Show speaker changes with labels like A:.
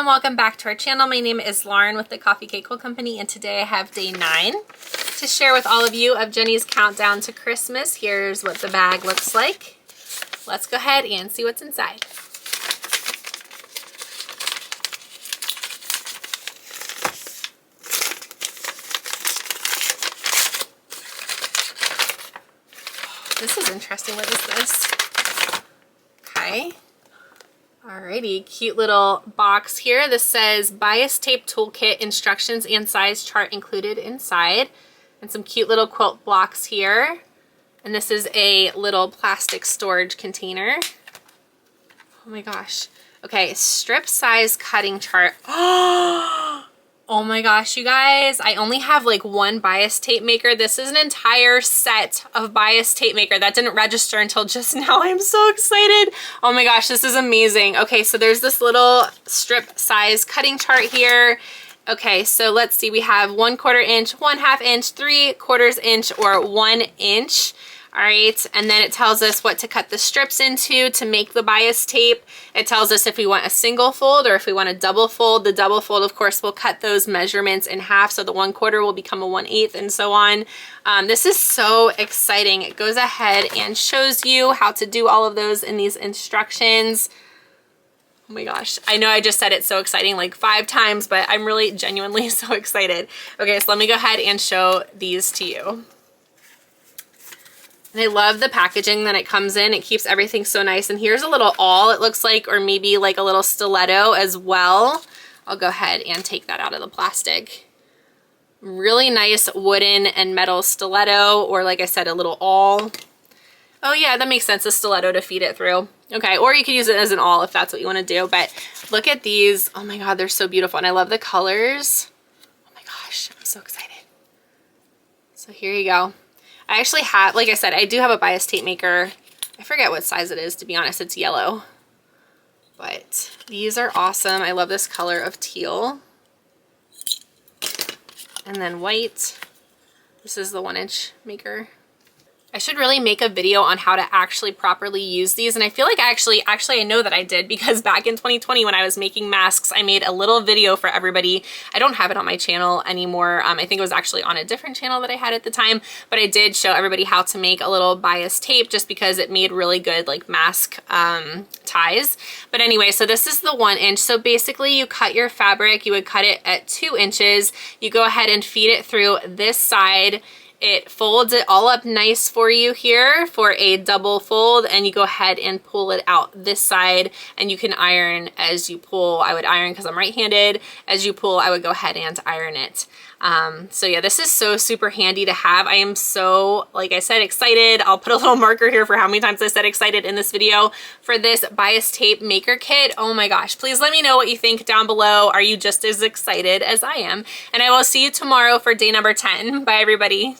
A: welcome back to our channel. My name is Lauren with the Coffee Cake Quilt Company, and today I have day 9 to share with all of you of Jenny's countdown to Christmas. Here's what the bag looks like. Let's go ahead and see what's inside. This is interesting. What is this? Okay. Alrighty, cute little box here. This says bias tape toolkit, instructions and size chart included inside. And some cute little quilt blocks here. And this is a little plastic storage container. Oh my gosh. Okay, strip size cutting chart. Oh my gosh, you guys, I only have like one bias tape maker. This is an entire set of bias tape maker. That didn't register until just now. I'm so excited. Oh my gosh, this is amazing. Okay, so there's this little strip size cutting chart here. Okay, so let's see, we have 1/4 inch, 1/2 inch, 3/4 inch, or 1 inch. All right, and then it tells us what to cut the strips into to make the bias tape. It tells us if we want a single fold or if we want a double fold. The double fold, of course, will cut those measurements in half, so the 1/4 will become a 1/8 and so on. This is so exciting. It goes ahead and shows you how to do all of those in these instructions. Oh my gosh, I know I just said it's so exciting like 5 times, but I'm really genuinely so excited. Okay, so let me go ahead and show these to you. And I love the packaging that it comes in. It keeps everything so nice. And here's a little awl, it looks like, or maybe like a little stiletto as well. I'll go ahead and take that out of the plastic. Really nice wooden and metal stiletto, or like I said, a little awl. Oh yeah, that makes sense, a stiletto to feed it through. Okay, or you could use it as an awl if that's what you want to do. But look at these. Oh my God, they're so beautiful. And I love the colors. Oh my gosh, I'm so excited. So here you go. I actually have, like I said, I do have a bias tape maker. I forget what size it is, to be honest. It's yellow. But these are awesome. I love this color of teal. And then white. This is the 1 inch maker. I should really make a video on how to actually properly use these. And I feel like actually I know that I did, because back in 2020 when I was making masks, I made a little video for everybody. I don't have it on my channel anymore. I think it was actually on a different channel that I had at the time, but I did show everybody how to make a little bias tape just because it made really good like mask ties. But anyway, so this is the 1 inch. So basically you cut your fabric, you would cut it at 2 inches. You go ahead and feed it through this side. It folds it all up nice for you here for a double fold, and you go ahead and pull it out this side, and you can iron as you pull. I would iron because I'm right-handed. As you pull, I would go ahead and iron it. So yeah, this is so super handy to have. I am so, like I said, excited. I'll put a little marker here for how many times I said excited in this video for this bias tape maker kit. Oh my gosh, please let me know what you think down below. Are you just as excited as I am? And I will see you tomorrow for day number 10. Bye everybody.